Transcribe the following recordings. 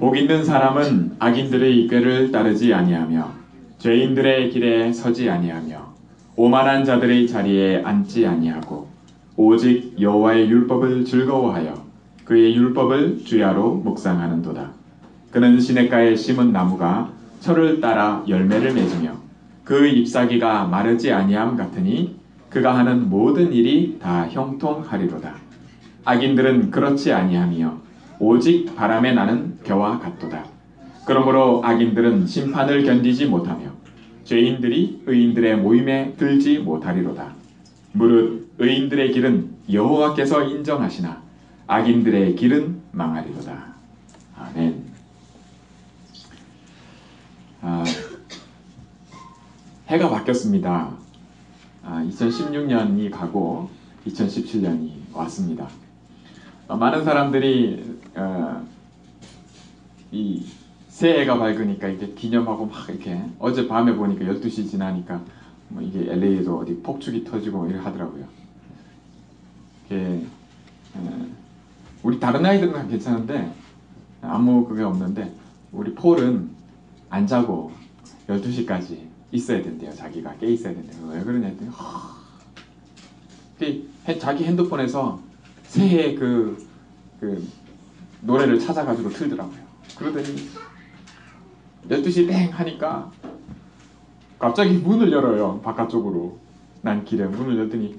복 있는 사람은 악인들의 꾀를 따르지 아니하며 죄인들의 길에 서지 아니하며 오만한 자들의 자리에 앉지 아니하고 오직 여호와의 율법을 즐거워하여 그의 율법을 주야로 묵상하는도다. 그는 시냇가에 심은 나무가 철을 따라 열매를 맺으며 그 잎사귀가 마르지 아니함 같으니 그가 하는 모든 일이 다 형통하리로다. 악인들은 그렇지 아니하며 오직 바람에 나는 겨와 같도다. 그러므로 악인들은 심판을 견디지 못하며 죄인들이 의인들의 모임에 들지 못하리로다. 무릇 의인들의 길은 여호와께서 인정하시나 악인들의 길은 망하리로다. 아멘. 해가 바뀌었습니다. 2016년이 가고 2017년이 왔습니다. 많은 사람들이 이 새해가 밝으니까 이렇게 기념하고 막 이렇게 어제 밤에 보니까 12시 지나니까 뭐 이게 LA에도 어디 폭죽이 터지고 이렇게 하더라고요. 우리 다른 아이들은 괜찮은데 아무 그게 없는데 우리 폴은 안 자고 12시까지 있어야 된대요. 자기가 깨 있어야 된대요. 왜 그러냐 했더니 자기 핸드폰에서 새해 그 노래를 찾아가지고 틀더라고요. 그러더니 12시 땡 하니까 갑자기 문을 열어요. 바깥쪽으로. 난 길에 문을 열더니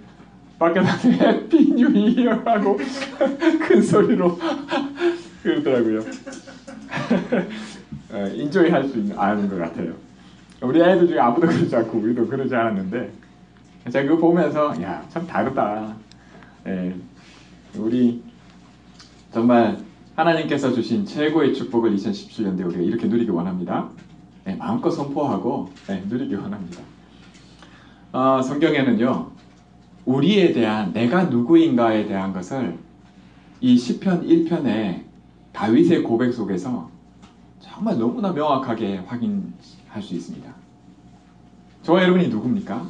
밖에 나서 해피 뉴 이어라고 큰 소리로 그러더라고요. 인조이 할 수 아는 것 같아요. 우리 아이들 중에 아무도 그러지 않고 우리도 그러지 않았는데 제가 그거 보면서 야, 참 다르다. 우리 정말 하나님께서 주신 최고의 축복을 2017년도에 우리가 이렇게 누리기 원합니다. 마음껏 선포하고 누리기 원합니다. 성경에는요, 우리에 대한 내가 누구인가에 대한 것을 이 시편 1편의 다윗의 고백 속에서 정말 너무나 명확하게 확인할 수 있습니다. 저와 여러분이 누굽니까?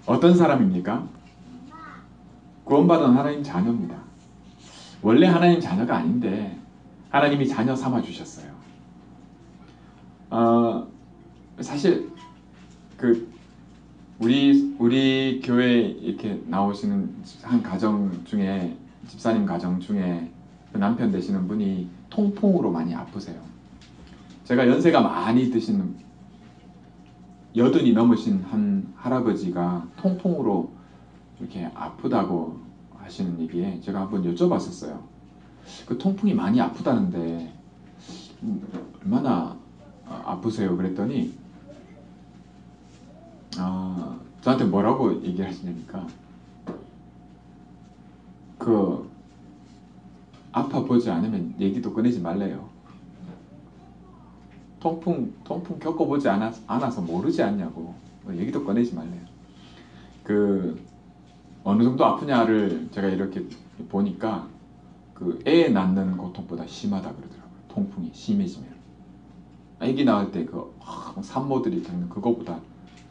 어떤 사람입니까? 구원받은 하나님 자녀입니다. 원래 하나님 자녀가 아닌데 하나님이 자녀 삼아 주셨어요. 사실 우리 교회 이렇게 나오시는 한 가정 중에 집사님 가정 중에 그 남편 되시는 분이 통풍으로 많이 아프세요. 제가 연세가 많이 드시는 80이 넘으신 한 할아버지가 통풍으로 이렇게 아프다고 하시는 얘기에 제가 한번 여쭤봤었어요. 그 통풍이 많이 아프다는데 얼마나 아프세요? 그랬더니 저한테 뭐라고 얘기하시냐니까 아파 보지 않으면 얘기도 꺼내지 말래요. 통풍 겪어보지 않아서 모르지 않냐고 얘기도 꺼내지 말래요. 어느 정도 아프냐를 제가 이렇게 보니까 애 낳는 고통보다 심하다 그러더라고요. 통풍이 심해지면 아기 낳을 때 산모들이 겪는 그거보다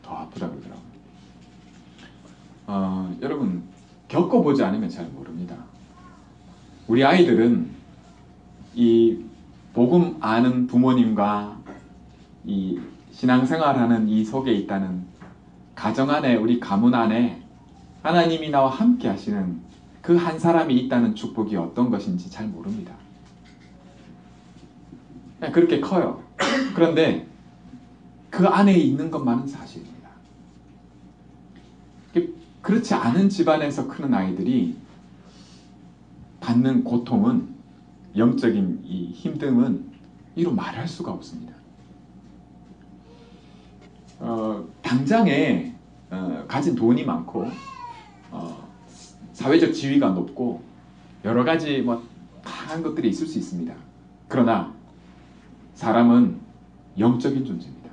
더 아프다 그러더라고요. 여러분 겪어보지 않으면 잘 모릅니다. 우리 아이들은 이 복음 아는 부모님과 이 신앙생활하는 이 속에 있다는 가정 안에 우리 가문 안에 하나님이 나와 함께 하시는 그 한 사람이 있다는 축복이 어떤 것인지 잘 모릅니다. 그냥 그렇게 커요. 그런데 그 안에 있는 것만은 사실입니다. 그렇지 않은 집안에서 크는 아이들이 받는 고통은 영적인 이 힘듦은 이루 말할 수가 없습니다. 당장에 가진 돈이 많고 사회적 지위가 높고 여러 가지 다양한 것들이 있을 수 있습니다. 그러나 사람은 영적인 존재입니다.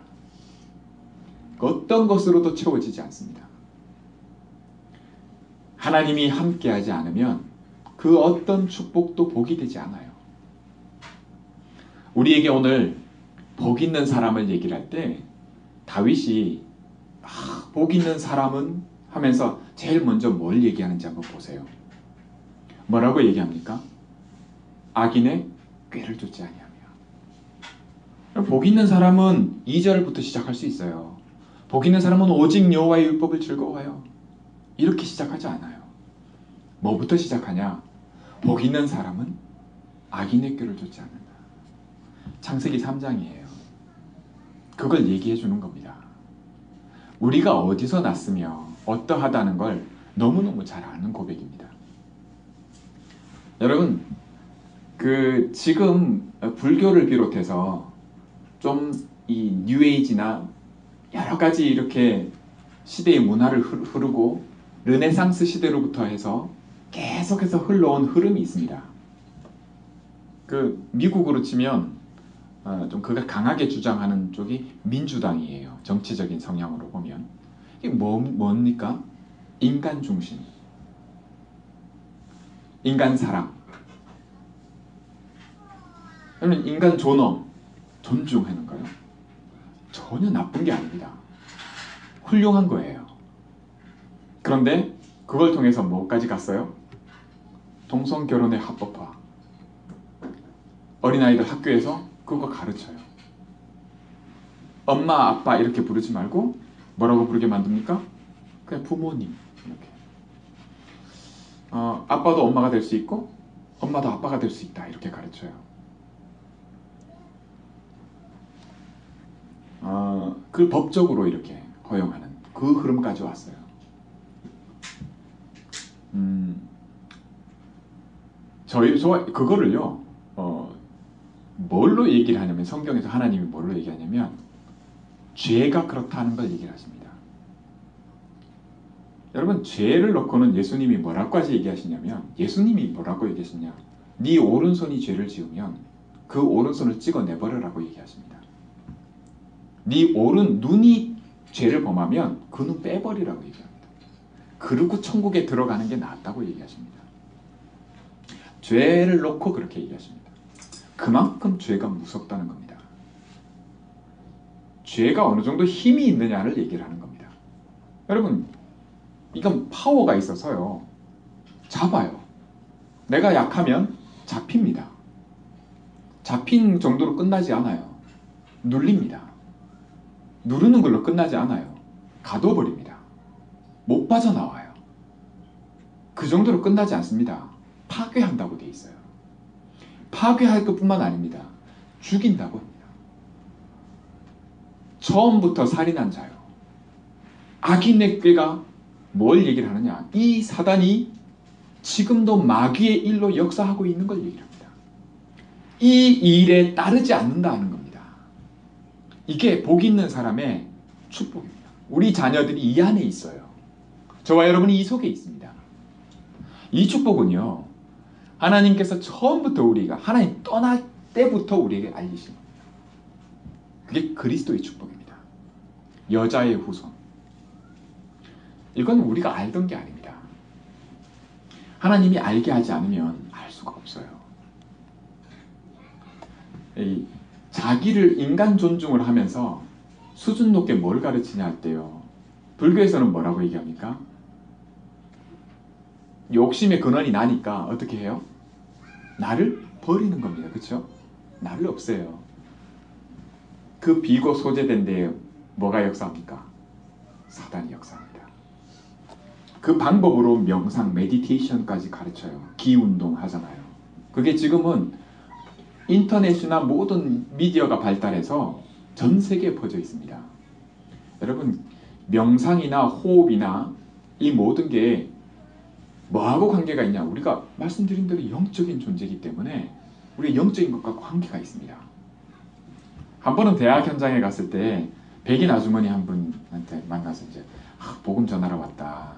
어떤 것으로도 채워지지 않습니다. 하나님이 함께하지 않으면 그 어떤 축복도 복이 되지 않아요. 우리에게 오늘 복 있는 사람을 얘기를 할 때 다윗이 복 있는 사람은 하면서 제일 먼저 뭘 얘기하는지 한번 보세요. 뭐라고 얘기합니까? 악인의 꾀를 쫓지 아니하며 여러분, 복 있는 사람은 2절부터 시작할 수 있어요. 복 있는 사람은 오직 여호와의 율법을 즐거워해요. 이렇게 시작하지 않아요. 뭐부터 시작하냐? 복 있는 사람은 악인의 꾀를 좇지 않는다. 창세기 3장이에요. 그걸 얘기해 주는 겁니다. 우리가 어디서 났으며 어떠하다는 걸 너무너무 잘 아는 고백입니다. 여러분, 지금 불교를 비롯해서 좀 이 뉴에이지나 여러 가지 이렇게 시대의 문화를 흐르고 르네상스 시대로부터 해서 계속해서 흘러온 흐름이 있습니다. 미국으로 치면 좀 그가 강하게 주장하는 쪽이 민주당이에요. 정치적인 성향으로 보면. 이게 뭡니까? 인간 중심, 인간 사랑, 아니면 인간 존엄, 존중하는 거예요. 전혀 나쁜 게 아닙니다. 훌륭한 거예요. 그런데 그걸 통해서 뭐까지 갔어요? 동성결혼의 합법화. 어린아이들 학교에서 그거 가르쳐요. 엄마, 아빠 이렇게 부르지 말고 뭐라고 부르게 만듭니까? 그냥 부모님 이렇게. 아빠도 엄마가 될 수 있고 엄마도 아빠가 될 수 있다 이렇게 가르쳐요. 그 법적으로 이렇게 허용하는 그 흐름까지 왔어요. 저 그거를요, 뭘로 얘기를 하냐면, 성경에서 하나님이 뭘로 얘기하냐면 죄가 그렇다는 걸 얘기를 하십니다. 여러분, 죄를 놓고는 예수님이 뭐라고까지 얘기하시냐면, 예수님이 뭐라고 얘기하시냐, 네 오른손이 죄를 지으면 그 오른손을 찍어내버려라고 얘기하십니다. 네 눈이 죄를 범하면 그 눈 빼버리라고 얘기합니다. 그리고 천국에 들어가는 게 낫다고 얘기하십니다. 죄를 놓고 그렇게 얘기하십니다. 그만큼 죄가 무섭다는 겁니다. 죄가 어느 정도 힘이 있느냐를 얘기를 하는 겁니다. 여러분, 이건 파워가 있어서요, 잡아요. 내가 약하면 잡힙니다. 잡힌 정도로 끝나지 않아요. 눌립니다. 누르는 걸로 끝나지 않아요. 가둬버립니다. 못 빠져나와요. 그 정도로 끝나지 않습니다. 파괴한다고 돼 있어요. 파괴할 것뿐만 아닙니다. 죽인다고 합니다. 처음부터 살인한 자요. 악인의 꾀가 뭘 얘기를 하느냐, 이 사단이 지금도 마귀의 일로 역사하고 있는 걸 얘기를 합니다. 이 일에 따르지 않는다는 겁니다. 이게 복 있는 사람의 축복입니다. 우리 자녀들이 이 안에 있어요. 저와 여러분이 이 속에 있습니다. 이 축복은요, 하나님께서 처음부터 우리가 하나님 떠날 때부터 우리에게 알리신 겁니다. 그게 그리스도의 축복입니다. 여자의 후손. 이건 우리가 알던 게 아닙니다. 하나님이 알게 하지 않으면 알 수가 없어요. 자기를 인간 존중을 하면서 수준 높게 뭘 가르치냐 할 때요, 불교에서는 뭐라고 얘기합니까? 욕심의 근원이 나니까 어떻게 해요? 나를 버리는 겁니다. 그렇죠? 나를 없애요. 그 비고 소재된 데에 뭐가 역사합니까? 사단이 역사합니다. 그 방법으로 명상, 메디테이션까지 가르쳐요. 기운동 하잖아요. 그게 지금은 인터넷이나 모든 미디어가 발달해서 전 세계에 퍼져 있습니다. 여러분, 명상이나 호흡이나 이 모든 게 뭐하고 관계가 있냐? 우리가 말씀드린 대로 영적인 존재이기 때문에 우리의 영적인 것과 관계가 있습니다. 한 번은 대학 현장에 갔을 때 백인 아주머니 한 분한테 만나서 이제 복음 전하러 왔다.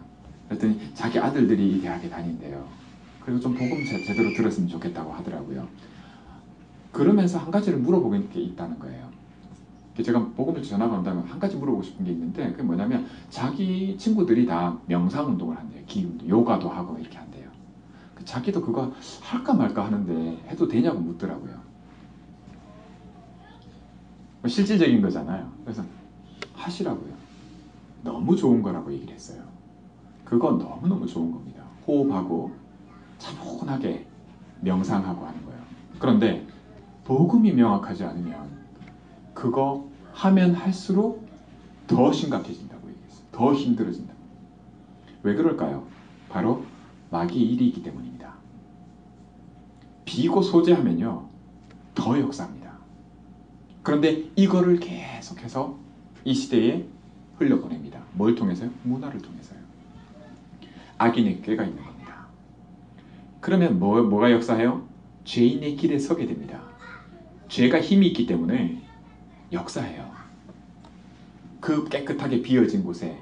그랬더니 자기 아들들이 이 대학에 다닌대요. 그리고 좀 복음 제대로 들었으면 좋겠다고 하더라고요. 그러면서 한 가지를 물어보는 게 있다는 거예요. 제가 복음을 전하고 난다면 한 가지 물어보고 싶은 게 있는데, 그게 뭐냐면 자기 친구들이 다 명상 운동을 한대요. 기운도, 요가도 하고 이렇게 한대요. 자기도 그거 할까 말까 하는데 해도 되냐고 묻더라고요. 실질적인 거잖아요. 그래서 하시라고요. 너무 좋은 거라고 얘기를 했어요. 그건 너무너무 좋은 겁니다. 호흡하고 차분하게 명상하고 하는 거예요. 그런데 복음이 명확하지 않으면 그거 하면 할수록 더 심각해진다고 얘기했어요. 더 힘들어진다. 왜 그럴까요? 바로 마귀의 일이기 때문입니다. 비고 소재하면요 더 역사합니다. 그런데 이거를 계속해서 이 시대에 흘려보냅니다. 뭘 통해서요? 문화를 통해서요. 악인의 꾀가 있는 겁니다. 그러면 뭐가 역사해요? 죄인의 길에 서게 됩니다. 죄가 힘이 있기 때문에 역사해요. 그 깨끗하게 비어진 곳에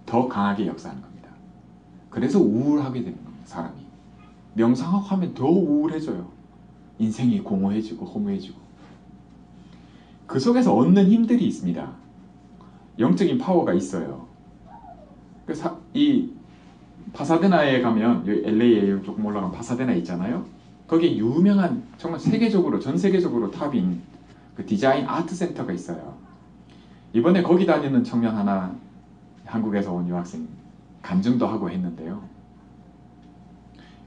더 강하게 역사하는 겁니다. 그래서 우울하게 되는 겁니다. 사람이. 명상하고 하면 더 우울해져요. 인생이 공허해지고 허무해지고. 그 속에서 얻는 힘들이 있습니다. 영적인 파워가 있어요. 그래서 이 파사데나에 가면 여기 LA에 조금 올라간 파사데나 있잖아요. 거기에 유명한 정말 세계적으로 전 세계적으로 탑인 그 디자인 아트 센터가 있어요. 이번에 거기 다니는 청년 하나 한국에서 온 유학생 간증도 하고 했는데요.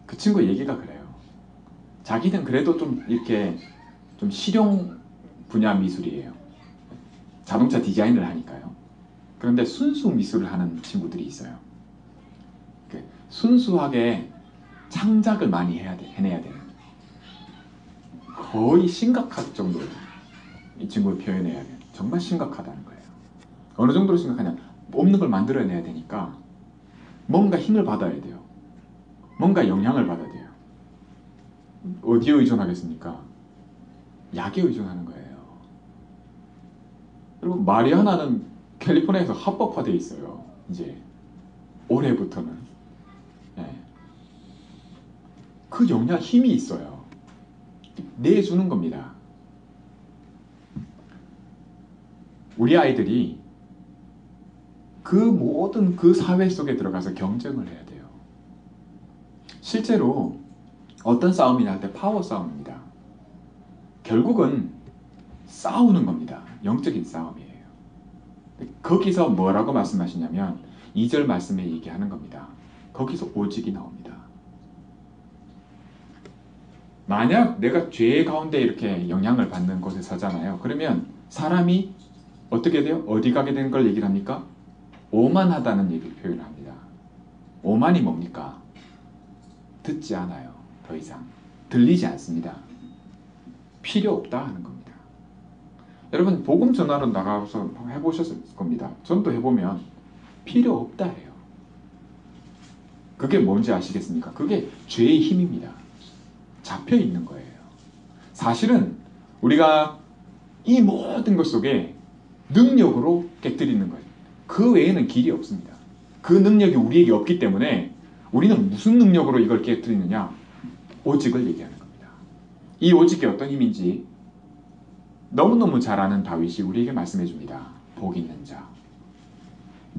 그 친구 얘기가 그래요. 자기는 그래도 좀 이렇게 좀 실용 분야 미술이에요. 자동차 디자인을 하니까요. 그런데 순수 미술을 하는 친구들이 있어요. 순수하게 창작을 많이 해내야 되는 거의 심각할 정도로 이 친구를 표현해야 돼요. 정말 심각하다는 거예요. 어느 정도로 심각하냐? 없는 걸 만들어내야 되니까 뭔가 힘을 받아야 돼요. 뭔가 영향을 받아야 돼요. 어디에 의존하겠습니까? 약에 의존하는 거예요. 그리고 마리아나는 캘리포니아에서 합법화되어 있어요. 이제 올해부터는. 네. 그 영향 힘이 있어요. 내주는 겁니다. 우리 아이들이 그 모든 그 사회 속에 들어가서 경쟁을 해야 돼요. 실제로 어떤 싸움이나 할 때 파워 싸움입니다. 결국은 싸우는 겁니다. 영적인 싸움이에요. 거기서 뭐라고 말씀하시냐면 2절 말씀에 얘기하는 겁니다. 거기서 오직이 나옵니다. 만약 내가 죄 가운데 이렇게 영향을 받는 곳에 서잖아요. 그러면 사람이 어떻게 돼요? 어디 가게 되는 걸 얘기를 합니까? 오만하다는 얘기를 표현합니다. 오만이 뭡니까? 듣지 않아요. 더 이상. 들리지 않습니다. 필요 없다 하는 겁니다. 여러분 복음 전하러 나가서 해보셨을 겁니다. 전도 해보면 필요 없다 해요. 그게 뭔지 아시겠습니까? 그게 죄의 힘입니다. 잡혀 있는 거예요. 사실은 우리가 이 모든 것 속에 능력으로 깨뜨리는 거예요. 그 외에는 길이 없습니다. 그 능력이 우리에게 없기 때문에 우리는 무슨 능력으로 이걸 깨뜨리느냐? 오직을 얘기하는 겁니다. 이 오직이 어떤 힘인지 너무너무 잘 아는 다윗이 우리에게 말씀해 줍니다. 복 있는 자.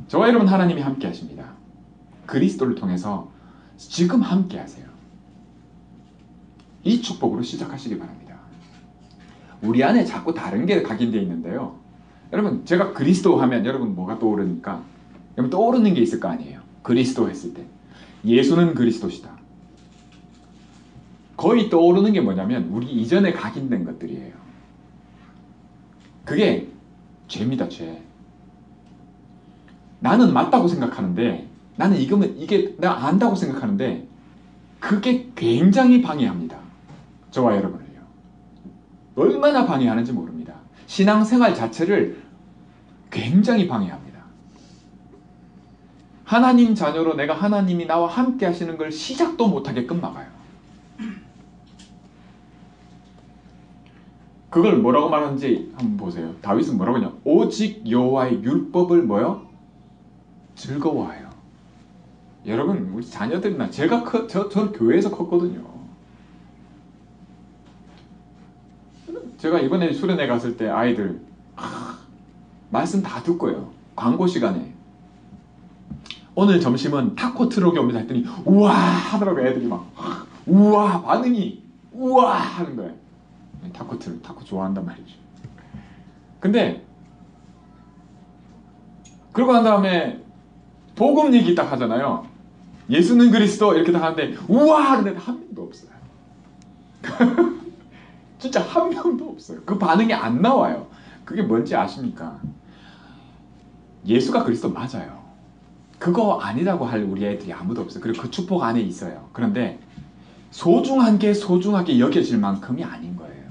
저와 여러분 하나님이 함께 하십니다. 그리스도를 통해서 지금 함께 하세요. 이 축복으로 시작하시기 바랍니다. 우리 안에 자꾸 다른 게 각인되어 있는데요. 여러분 제가 그리스도 하면 여러분 뭐가 떠오르니까? 여러분 떠오르는 게 있을 거 아니에요. 그리스도 했을 때 예수는 그리스도시다. 거의 떠오르는 게 뭐냐면 우리 이전에 각인된 것들이에요. 그게 죄입니다. 죄. 나는 맞다고 생각하는데 나는 이게 내가 안다고 생각하는데 그게 굉장히 방해합니다. 저와 여러분을요. 얼마나 방해하는지 모릅니다. 신앙생활 자체를 굉장히 방해합니다. 하나님 자녀로 내가 하나님이 나와 함께 하시는 걸 시작도 못하게끔 막아요. 그걸 뭐라고 말하는지 한번 보세요. 다윗은 뭐라고 하냐? 오직 여호와의 율법을 뭐요? 즐거워하여. 여러분 우리 자녀들이나 제가 저 교회에서 컸거든요. 제가 이번에 수련회 갔을 때 아이들 말씀 다 듣고요. 광고 시간에 오늘 점심은 타코 트럭이 옵니다 했더니 우와 하더라고요. 애들이 막 우와 반응이 우와 하는 거예요. 타코 트럭 타코 좋아한단 말이죠. 근데 그러고 난 다음에 복음 얘기 딱 하잖아요. 예수는 그리스도 이렇게 딱 하는데 우와 하는 애들 한 명도 없어요. 진짜 한 명도 없어요. 그 반응이 안 나와요. 그게 뭔지 아십니까? 예수가 그리스도 맞아요. 그거 아니라고 할 우리 애들이 아무도 없어요. 그리고 그 축복 안에 있어요. 그런데 소중한 게 소중하게 여겨질 만큼이 아닌 거예요.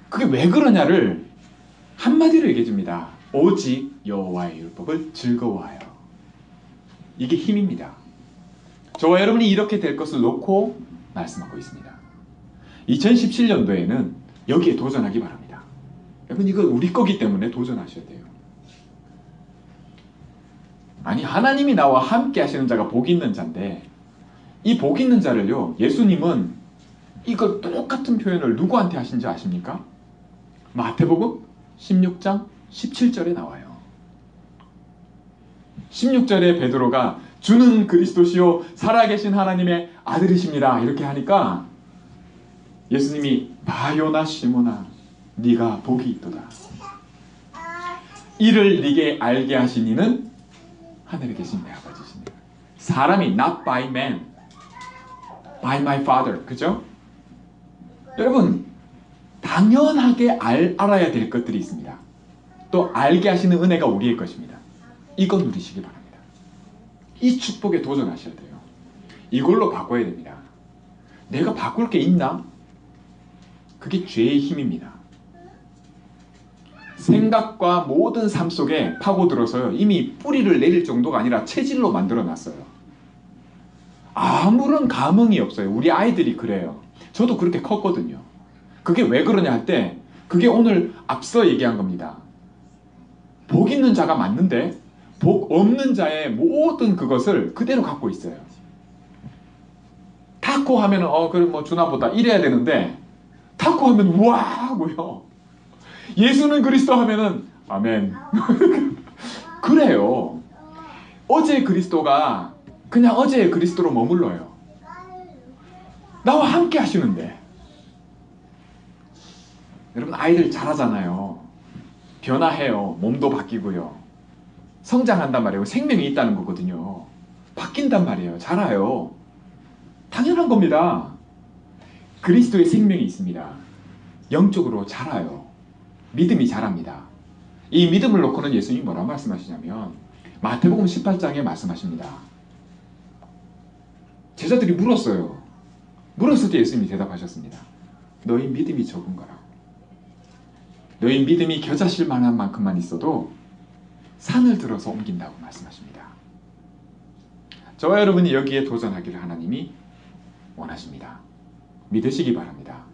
그게 왜 그러냐를 한마디로 얘기해 줍니다. 오직 여호와의 율법을 즐거워하여. 이게 힘입니다. 저와 여러분이 이렇게 될 것을 놓고 말씀하고 있습니다. 2017년도에는 여기에 도전하기 바랍니다. 여러분, 이거 우리 거기 때문에 도전하셔야 돼요. 아니, 하나님이 나와 함께 하시는 자가 복 있는 자인데, 이 복 있는 자를요, 예수님은 이거 똑같은 표현을 누구한테 하신지 아십니까? 마태복음 16장 17절에 나와요. 16절에 베드로가 주는 그리스도시요 살아계신 하나님의 아들이십니다, 이렇게 하니까 예수님이 바요나 시모나 네가 복이 있도다. 이를 네게 알게 하신 이는 하늘에 계신 내 아버지시니라. 사람이 not by man, by my father. 그죠? 여러분, 당연하게 알아야 될 것들이 있습니다. 또 알게 하시는 은혜가 우리의 것입니다. 이거 누리시기 바랍니다. 이 축복에 도전하셔야 돼요. 이걸로 바꿔야 됩니다. 내가 바꿀 게 있나? 그게 죄의 힘입니다. 생각과 모든 삶 속에 파고들어서요, 이미 뿌리를 내릴 정도가 아니라 체질로 만들어놨어요. 아무런 감흥이 없어요. 우리 아이들이 그래요. 저도 그렇게 컸거든요. 그게 왜 그러냐 할 때, 그게 오늘 앞서 얘기한 겁니다. 복 있는 자가 맞는데 복 없는 자의 모든 그것을 그대로 갖고 있어요. 타코 하면은 그럼 뭐 주나보다 이래야 되는데, 타코 하면 우와 하고요, 예수는 그리스도 하면은 아멘. 그래요. 어제의 그리스도가 그냥 어제의 그리스도로 머물러요. 나와 함께 하시는데. 여러분, 아이들 잘하잖아요. 변화해요. 몸도 바뀌고요. 성장한단 말이에요. 생명이 있다는 거거든요. 바뀐단 말이에요. 자라요. 당연한 겁니다. 그리스도의 생명이 있습니다. 영적으로 자라요. 믿음이 자랍니다. 이 믿음을 놓고는 예수님이 뭐라고 말씀하시냐면 마태복음 18장에 말씀하십니다. 제자들이 물었어요. 물었을 때 예수님이 대답하셨습니다. 너희 믿음이 적은 거라고. 너희 믿음이 겨자실 만한 만큼만 있어도 산을 들어서 옮긴다고 말씀하십니다. 저와 여러분이 여기에 도전하기를 하나님이 원하십니다. 믿으시기 바랍니다.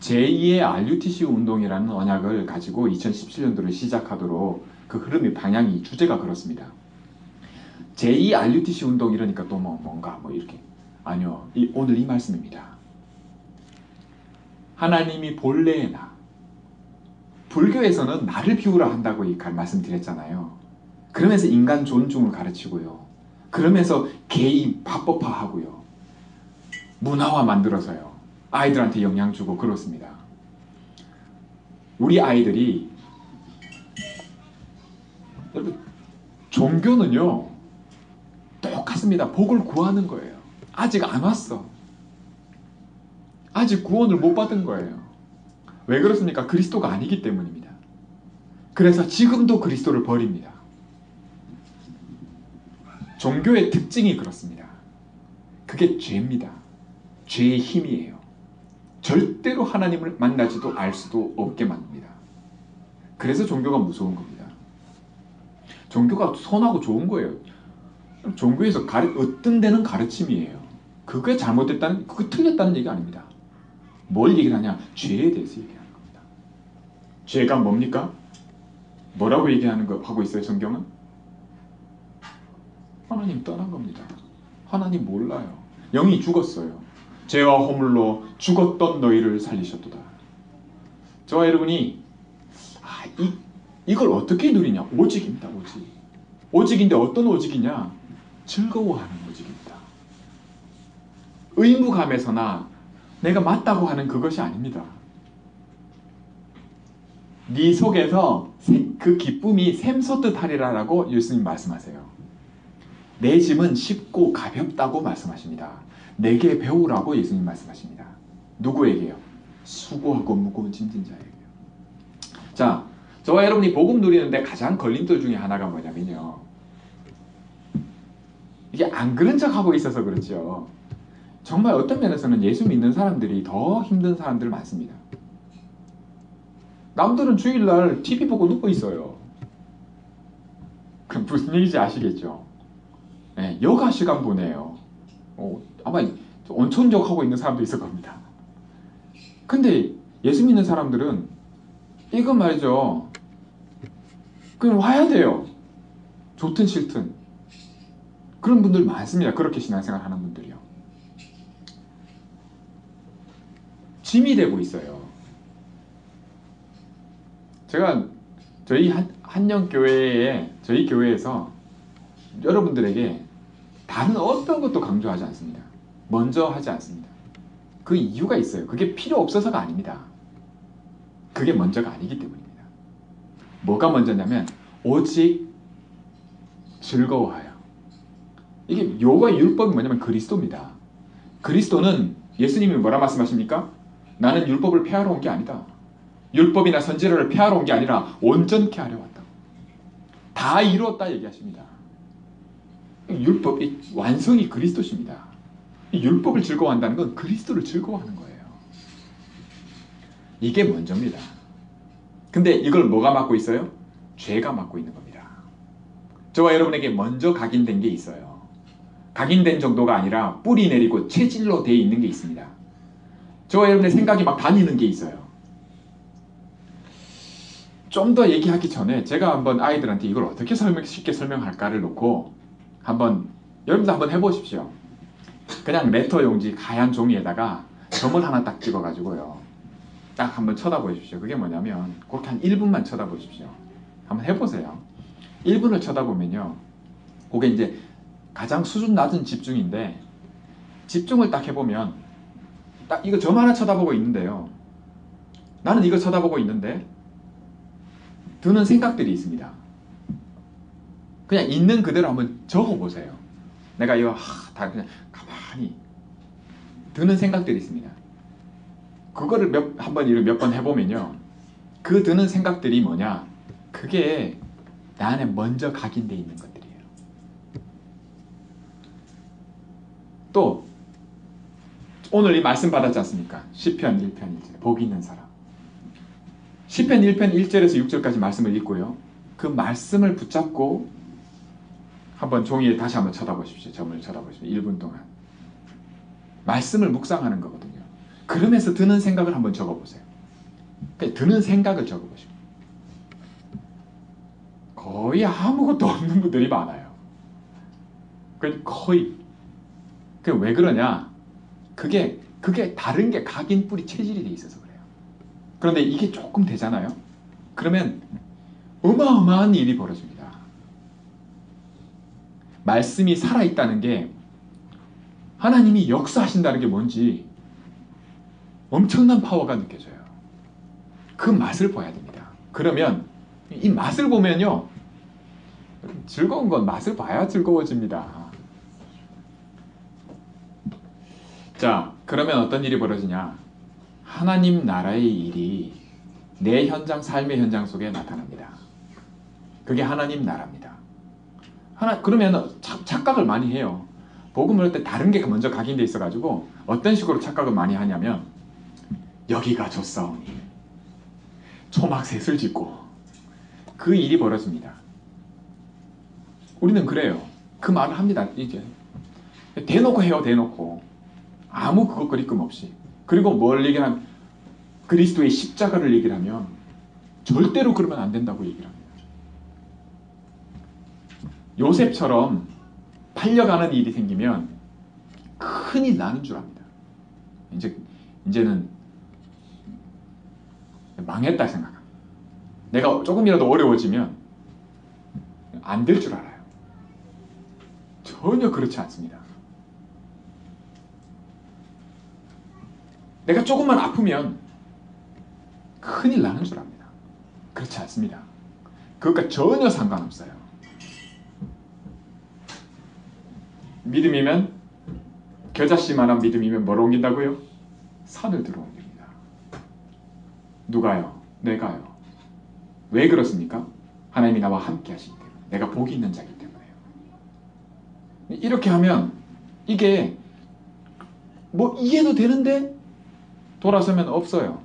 제2의 RUTC 운동이라는 언약을 가지고 2017년도를 시작하도록 그 흐름의 방향이, 주제가 그렇습니다. 제2 RUTC 운동 이러니까 또 뭔가 이렇게, 아니요, 오늘 이 말씀입니다. 하나님이 본래의 나, 불교에서는 나를 비우라 한다고 말씀드렸잖아요. 그러면서 인간 존중을 가르치고요, 그러면서 개인 합법화하고요, 문화화 만들어서요, 아이들한테 영향 주고 그렇습니다. 우리 아이들이, 여러분, 종교는요 똑같습니다. 복을 구하는 거예요. 아직 안 왔어. 아직 구원을 못 받은 거예요. 왜 그렇습니까? 그리스도가 아니기 때문입니다. 그래서 지금도 그리스도를 버립니다. 종교의 특징이 그렇습니다. 그게 죄입니다. 죄의 힘이에요. 절대로 하나님을 만나지도 알 수도 없게 만듭니다. 그래서 종교가 무서운 겁니다. 종교가 선하고 좋은 거예요. 종교에서 어떤 데는 가르침이에요. 그게 잘못됐다는, 그게 틀렸다는 얘기 아닙니다. 뭘 얘기를 하냐? 죄에 대해서 얘기하는 겁니다. 죄가 뭡니까? 뭐라고 하고 있어요, 성경은? 하나님 떠난 겁니다. 하나님 몰라요. 영이 죽었어요. 죄와 허물로 죽었던 너희를 살리셨도다. 저와 여러분이 이걸 어떻게 누리냐? 오직입니다. 오직. 오직인데 어떤 오직이냐? 즐거워하는 오직입니다. 의무감에서나 내가 맞다고 하는 그것이 아닙니다. 네 속에서 그 기쁨이 샘솟듯 하리라라고 예수님 말씀하세요. 내 짐은 쉽고 가볍다고 말씀하십니다. 내게 배우라고 예수님 말씀하십니다. 누구에게요? 수고하고 무거운 짐진 자에게요. 자, 저와 여러분이 복음 누리는데 가장 걸림돌 중에 하나가 뭐냐면요, 이게 안 그런 척하고 있어서 그렇죠. 정말 어떤 면에서는 예수 믿는 사람들이 더 힘든 사람들 많습니다. 남들은 주일날 TV 보고 눕고 있어요. 그럼 무슨 얘기인지 아시겠죠? 네, 여가 시간 보내요. 아마 온천욕하고 있는 사람도 있을 겁니다. 근데 예수 믿는 사람들은 이거 말이죠, 그럼 와야 돼요. 좋든 싫든. 그런 분들 많습니다. 그렇게 신앙생활 하는 분들이요. 짐이 되고 있어요. 제가 저희 한영교회에, 저희 교회에서 여러분들에게 다른 어떤 것도 강조하지 않습니다. 먼저 하지 않습니다. 그 이유가 있어요. 그게 필요 없어서가 아닙니다. 그게 먼저가 아니기 때문입니다. 뭐가 먼저냐면 오직 즐거워하여. 이게 여호와의 율법이 뭐냐면 그리스도입니다. 그리스도는, 예수님이 뭐라 말씀하십니까? 나는 율법을 폐하러 온 게 아니다. 율법이나 선지자를 폐하러 온 게 아니라 온전케 하려 왔다. 다 이루었다 얘기하십니다. 율법의 완성이 그리스도십니다. 이 율법을 즐거워한다는 건 그리스도를 즐거워하는 거예요. 이게 먼저입니다. 근데 이걸 뭐가 맡고 있어요? 죄가 맡고 있는 겁니다. 저와 여러분에게 먼저 각인된 게 있어요. 각인된 정도가 아니라 뿌리 내리고 체질로 되어 있는 게 있습니다. 저와 여러분의 생각이 막 다니는 게 있어요. 좀 더 얘기하기 전에 제가 한번 아이들한테 이걸 어떻게 쉽게 설명할까를 놓고 여러분도 한번 해보십시오. 그냥 레터 용지 하얀 종이에다가 점을 하나 딱 찍어가지고요, 딱 한번 쳐다보십시오. 그게 뭐냐면 그렇게 한 1분만 쳐다보십시오. 한번 해보세요. 1분을 쳐다보면요, 그게 이제 가장 수준 낮은 집중인데, 집중을 딱 해보면 딱 이거 점 하나 쳐다보고 있는데요, 나는 이거 쳐다보고 있는데 드는 생각들이 있습니다. 그냥 있는 그대로 한번 적어보세요. 내가 이거 다 그냥 가만히 드는 생각들이 있습니다. 그거를 몇 번 해보면요, 그 드는 생각들이 뭐냐, 그게 나 안에 먼저 각인되어 있는 것들이에요. 또 오늘 이 말씀 받았지 않습니까? 시편 1편 1절, 복 있는 사람. 시편 1편 1절에서 6절까지 말씀을 읽고요, 그 말씀을 붙잡고 한번 종이에 다시 한번 쳐다보십시오. 점을 쳐다보십시오. 1분 동안 말씀을 묵상하는 거거든요. 그러면서 드는 생각을 한번 적어보세요. 드는 생각을 적어보시고. 거의 아무것도 없는 분들이 많아요. 거의. 왜 그러냐? 그게 다른 게 각인 뿌리 체질이 돼 있어서 그래요. 그런데 이게 조금 되잖아요. 그러면 어마어마한 일이 벌어집니다. 말씀이 살아있다는 게, 하나님이 역사하신다는 게 뭔지 엄청난 파워가 느껴져요. 그 맛을 봐야 됩니다. 그러면 이 맛을 보면요, 즐거운 건 맛을 봐야 즐거워집니다. 자, 그러면 어떤 일이 벌어지냐? 하나님 나라의 일이 내 현장, 삶의 현장 속에 나타납니다. 그게 하나님 나라입니다. 그러면 착각을 많이 해요. 복음을 할 때 다른 게 먼저 각인돼 있어가지고 어떤 식으로 착각을 많이 하냐면, 여기가 좋사오니 초막셋을 짓고, 그 일이 벌어집니다. 우리는 그래요. 그 말을 합니다. 이제 대놓고 해요. 대놓고 아무 그것거리낌 없이. 그리고 뭘 얘기하면, 그리스도의 십자가를 얘기를 하면 절대로 그러면 안 된다고 얘기를 합니다. 요셉처럼 팔려가는 일이 생기면 큰일 나는 줄 압니다. 이제는 망했다 생각합니다. 내가 조금이라도 어려워지면 안 될 줄 알아요. 전혀 그렇지 않습니다. 내가 조금만 아프면 큰일 나는 줄 압니다. 그렇지 않습니다. 그것과 전혀 상관없어요. 믿음이면, 겨자씨만한 믿음이면 뭘 옮긴다고요? 산을 들어 옮깁니다. 누가요? 내가요. 왜 그렇습니까? 하나님이 나와 함께 하시기 때문에. 내가 복이 있는 자이기 때문에요. 이렇게 하면 이게 뭐 이해도 되는데 돌아서면 없어요.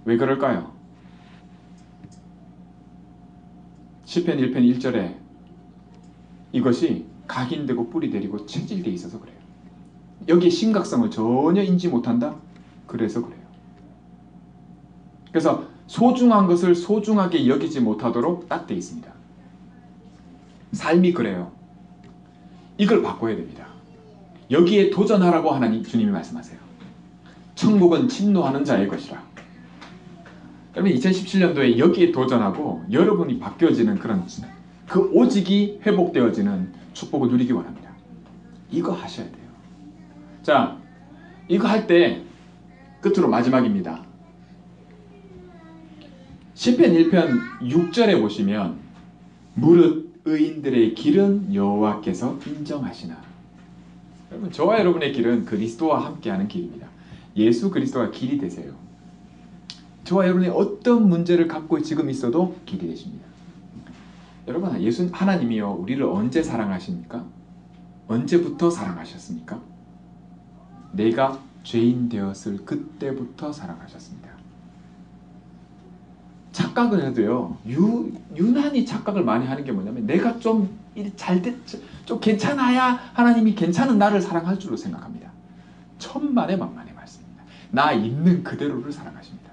왜 그럴까요? 시편 1편 1절에 이것이 각인되고 뿌리 내리고 체질되어 있어서 그래요. 여기에 심각성을 전혀 인지 못한다? 그래서 그래요. 그래서 소중한 것을 소중하게 여기지 못하도록 딱 되어 있습니다. 삶이 그래요. 이걸 바꿔야 됩니다. 여기에 도전하라고 하나님 주님이 말씀하세요. 천국은 침노하는 자의 것이라. 여러분 2017년도에 여기에 도전하고 여러분이 바뀌어지는 그런 그 오직이 회복되어지는 축복을 누리기 원합니다. 이거 하셔야 돼요. 자, 이거 할 때 끝으로 마지막입니다. 시편 1편 6절에 보시면 무릇 의인들의 길은 여호와께서 인정하시나. 여러분 저와 여러분의 길은 그리스도와 함께하는 길입니다. 예수 그리스도가 길이 되세요. 저와 여러분이 어떤 문제를 갖고 지금 있어도 길이 되십니다. 여러분 하나님이요 우리를 언제 사랑하십니까? 언제부터 사랑하셨습니까? 내가 죄인 되었을 그때부터 사랑하셨습니다. 착각을 해도요 유난히 착각을 많이 하는 게 뭐냐면 내가 좀 괜찮아야 하나님이 괜찮은 나를 사랑할 줄로 생각합니다. 천만의 만만의 말씀입니다. 나 있는 그대로를 사랑하십니다.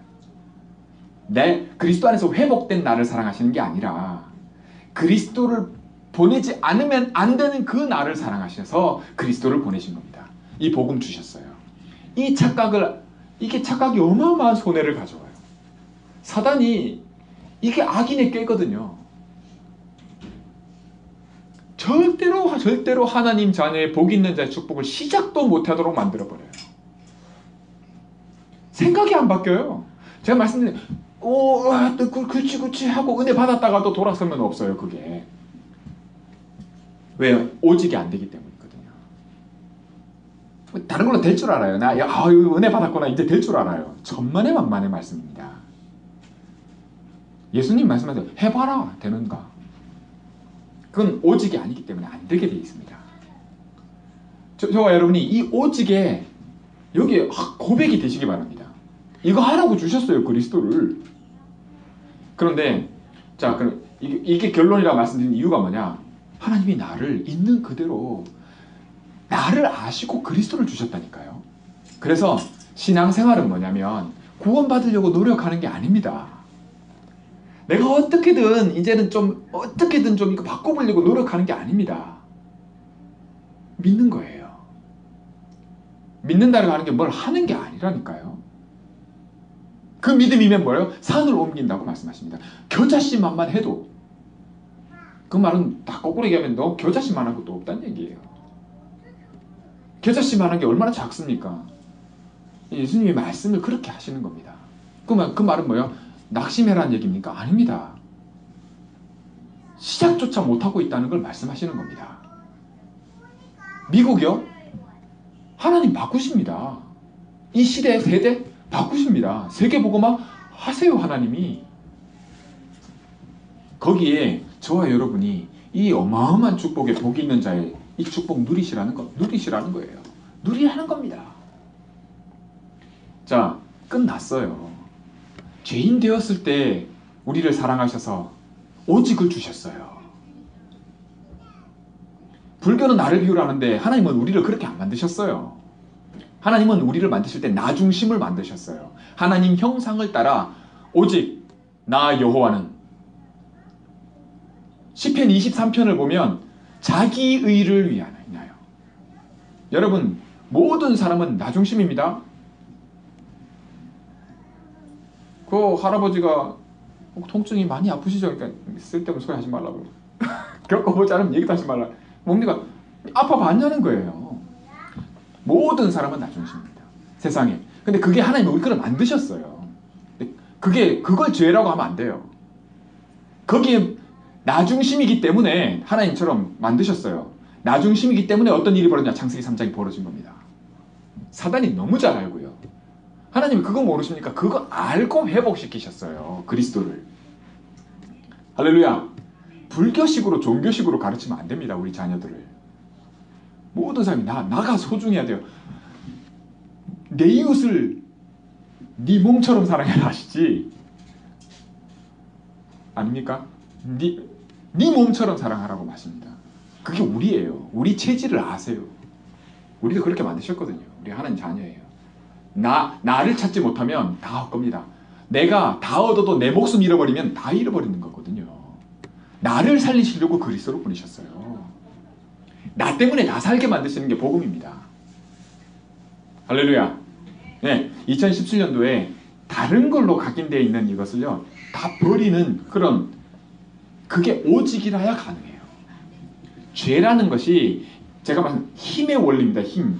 내 그리스도 안에서 회복된 나를 사랑하시는 게 아니라 그리스도를 보내지 않으면 안 되는 그 나를 사랑하셔서 그리스도를 보내신 겁니다. 이 복음 주셨어요. 이게 착각이 어마어마한 손해를 가져와요. 사단이 이게 악인의 꾀거든요. 절대로 하나님 자녀의 복 있는 자의 축복을 시작도 못하도록 만들어버려요. 생각이 안 바뀌어요. 제가 말씀드린 그렇지 하고 은혜 받았다가도 돌아서면 없어요. 그게 왜요? 오직이 안 되기 때문이거든요. 다른 걸로 될 줄 알아요. 은혜 받았구나 이제 될 줄 알아요. 천만의 만만의 말씀입니다. 예수님 말씀하세요. 해봐라 되는가? 그건 오직이 아니기 때문에 안 되게 되어 있습니다. 저와 여러분이 이 오직에 여기에 고백이 되시기 바랍니다. 이거 하라고 주셨어요. 그리스도를. 그런데 자 그럼 이게 결론이라고 말씀드린 이유가 뭐냐? 하나님이 나를 있는 그대로 나를 아시고 그리스도를 주셨다니까요. 그래서 신앙생활은 뭐냐면 구원받으려고 노력하는 게 아닙니다. 내가 어떻게든 좀 이거 바꿔보려고 노력하는 게 아닙니다. 믿는 거예요. 믿는다고 하는 게 뭘 하는 게 아니라니까요. 그 믿음이면 뭐예요? 산을 옮긴다고 말씀하십니다. 겨자씨만만 해도 그 말은 다 거꾸로 얘기하면 너 겨자씨만한 것도 없다는 얘기예요. 겨자씨만한 게 얼마나 작습니까? 예수님이 말씀을 그렇게 하시는 겁니다. 그 말은 뭐예요? 낙심해라는 얘기입니까? 아닙니다. 시작조차 못하고 있다는 걸 말씀하시는 겁니다. 미국이요? 하나님 바꾸십니다. 이 시대 세대 바꾸십니다. 세계복음화 하세요. 하나님이. 거기에 저와 여러분이 이 어마어마한 축복에 복이 있는 자의 이 축복 누리시라는 거예요. 누리라는 겁니다. 자, 끝났어요. 죄인 되었을 때 우리를 사랑하셔서 오직을 주셨어요. 불교는 나를 비우라는데 하나님은 우리를 그렇게 안 만드셨어요. 하나님은 우리를 만드실 때 나 중심을 만드셨어요. 하나님 형상을 따라 오직 나 여호와는 시편 23편을 보면 자기 의를 위하여. 여러분 모든 사람은 나 중심입니다. 그 할아버지가 통증이 많이 아프시죠? 그러니까 쓸데없는 소리 하지 말라고. 겪어보지 않으면 얘기도 하지 말라. 뭡니까? 아파봤냐는 거예요. 모든 사람은 나 중심입니다. 세상에. 근데 그게 하나님이 우리 거를 만드셨어요. 그걸 죄라고 하면 안 돼요. 거기에 나 중심이기 때문에 하나님처럼 만드셨어요. 나 중심이기 때문에 어떤 일이 벌어지냐? 창세기 3장이 벌어진 겁니다. 사단이 너무 잘 알고요. 하나님이 그거 모르십니까? 그거 알고 회복시키셨어요. 그리스도를. 할렐루야. 불교식으로 종교식으로 가르치면 안 됩니다. 우리 자녀들을. 모든 사람이 나가 소중해야 돼요. 내 이웃을 네 몸처럼 사랑해라 하시지. 아닙니까? 네 몸처럼 사랑하라고 마십니다. 그게 우리예요. 우리 체질을 아세요. 우리도 그렇게 만드셨거든요. 우리 하나님 자녀예요. 나를 찾지 못하면 다 헛겁니다. 내가 다 얻어도 내 목숨 잃어버리면 다 잃어버리는 거거든요. 나를 살리시려고 그리스도로 보내셨어요. 나 때문에 다 살게 만드시는 게 복음입니다. 할렐루야. 네, 2017년도에 다른 걸로 각인되어 있는 이것을요, 다 버리는 그런, 그게 오직이라야 가능해요. 죄라는 것이 제가 말한 힘의 원리입니다. 힘.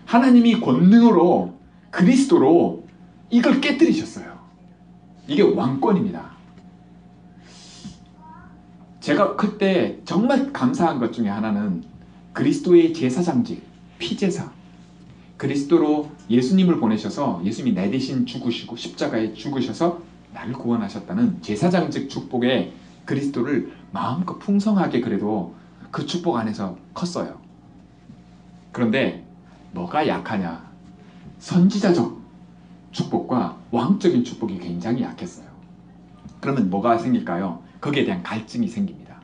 하나님이 권능으로 그리스도로 이걸 깨뜨리셨어요. 이게 왕권입니다. 제가 그때 정말 감사한 것 중에 하나는 그리스도의 제사장직, 피제사. 그리스도로 예수님을 보내셔서 예수님이 내 대신 죽으시고 십자가에 죽으셔서 나를 구원하셨다는 제사장직 축복에 그리스도를 마음껏 풍성하게 그래도 그 축복 안에서 컸어요. 그런데 뭐가 약하냐? 선지자적 축복과 왕적인 축복이 굉장히 약했어요. 그러면 뭐가 생길까요? 거기에 대한 갈증이 생깁니다.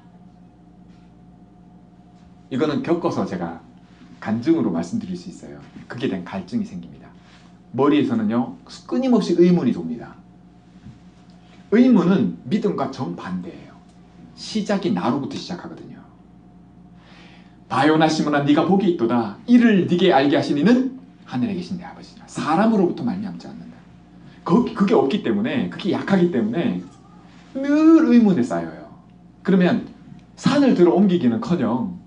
이거는 겪어서 제가 간증으로 말씀드릴 수 있어요. 거기에 대한 갈증이 생깁니다. 머리에서는요, 끊임없이 의문이 돕니다. 의문은 믿음과 정반대예요. 시작이 나로부터 시작하거든요. 바요나 시몬아 네가 복이 있도다. 이를 네게 알게 하신 이는 하늘에 계신 내 아버지라. 사람으로부터 말미암지 않는다. 그게 없기 때문에, 그게 약하기 때문에 늘 의문에 쌓여요. 그러면 산을 들어 옮기기는커녕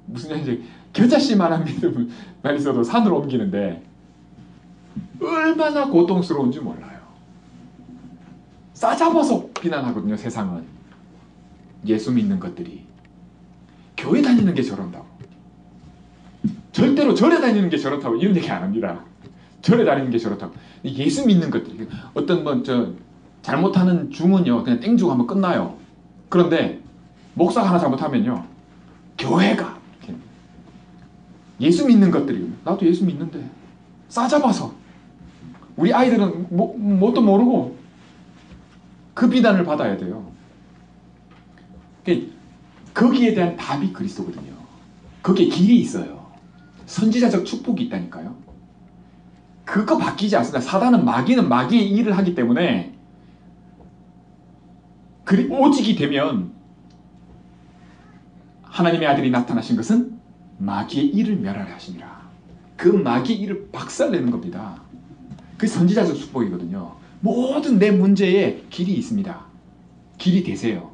무슨 얘기인지, 겨자씨만한 믿음만 있어도 산으로 옮기는데 얼마나 고통스러운지 몰라요. 싸잡아서 비난하거든요. 세상은. 예수 믿는 것들이 교회 다니는 게 저런다고, 절대로 절에 다니는 게 저렇다고 이런 얘기 안 합니다. 절에 다니는 게 저렇다고. 예수 믿는 것들이, 어떤 잘못하는 중은요 그냥 땡주고 하면 끝나요. 그런데 목사가 하나 잘못하면요, 교회가 예수 믿는 것들이, 나도 예수 믿는데 싸잡아서, 우리 아이들은 뭣도 모르고 그 비난을 받아야 돼요. 거기에 대한 답이 그리스도거든요. 거기에 길이 있어요. 선지자적 축복이 있다니까요. 그거 바뀌지 않습니다. 사단은, 마귀는 마귀의 일을 하기 때문에 오직이 되면 하나님의 아들이 나타나신 것은 마귀의 일을 멸하려 하시니라. 그 마귀의 일을 박살내는 겁니다. 그게 선지자적 축복이거든요. 모든 내 문제에 길이 있습니다. 길이 되세요.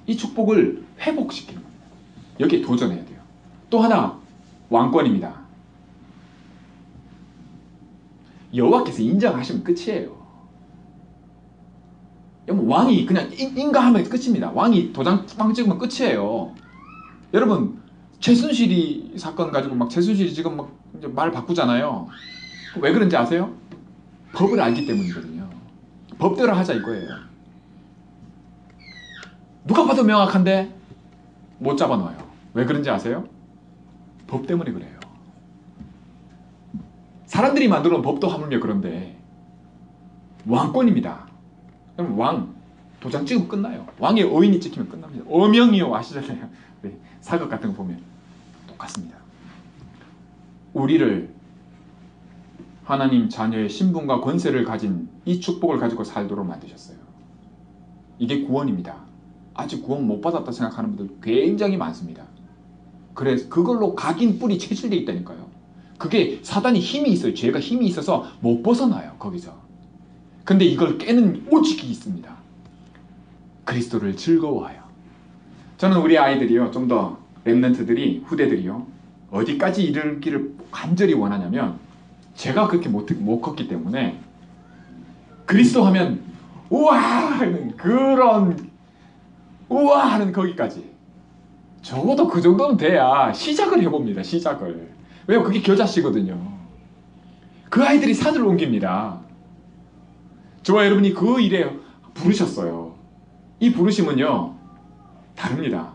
이 축복을 회복시키는 겁니다. 여기에 도전해야 돼요. 또 하나, 왕권입니다. 여호와께서 인정하시면 끝이에요. 여러분, 왕이 그냥 인가하면 끝입니다. 왕이 도장 빵 찍으면 끝이에요. 여러분, 최순실이 사건 가지고 최순실이 지금 이제 말 바꾸잖아요. 왜 그런지 아세요? 법을 알기 때문이거든요. 법대로 하자 이거예요. 누가 봐도 명확한데 못 잡아놓아요. 왜 그런지 아세요? 법 때문에 그래요. 사람들이 만들어놓은 법도 하물며 그런데 왕권입니다. 그럼 왕 도장 찍으면 끝나요. 왕의 어인이 찍히면 끝납니다. 어명이요 아시잖아요. 네, 사극 같은 거 보면 똑같습니다. 우리를 하나님 자녀의 신분과 권세를 가진 이 축복을 가지고 살도록 만드셨어요. 이게 구원입니다. 아직 구원 못 받았다 생각하는 분들 굉장히 많습니다. 그래서 그걸로 각인 뿔이 체질되어 있다니까요. 그게 사단이 힘이 있어요. 죄가 힘이 있어서 못 벗어나요. 거기서. 근데 이걸 깨는 오직이 있습니다. 그리스도를 즐거워하여. 저는 우리 아이들이요, 좀 더 렘넌트들이, 후대들이요, 어디까지 이르기를 간절히 원하냐면, 제가 그렇게 못 컸기 때문에 그리스도 하면 우와 하는 그런, 우와 하는 거기까지. 적어도 그 정도는 돼야 시작을 해봅니다. 시작을. 왜냐면 그게 겨자씨거든요. 그 아이들이 산을 옮깁니다. 저와 여러분이 그 일에 부르셨어요. 이 부르심은요, 다릅니다.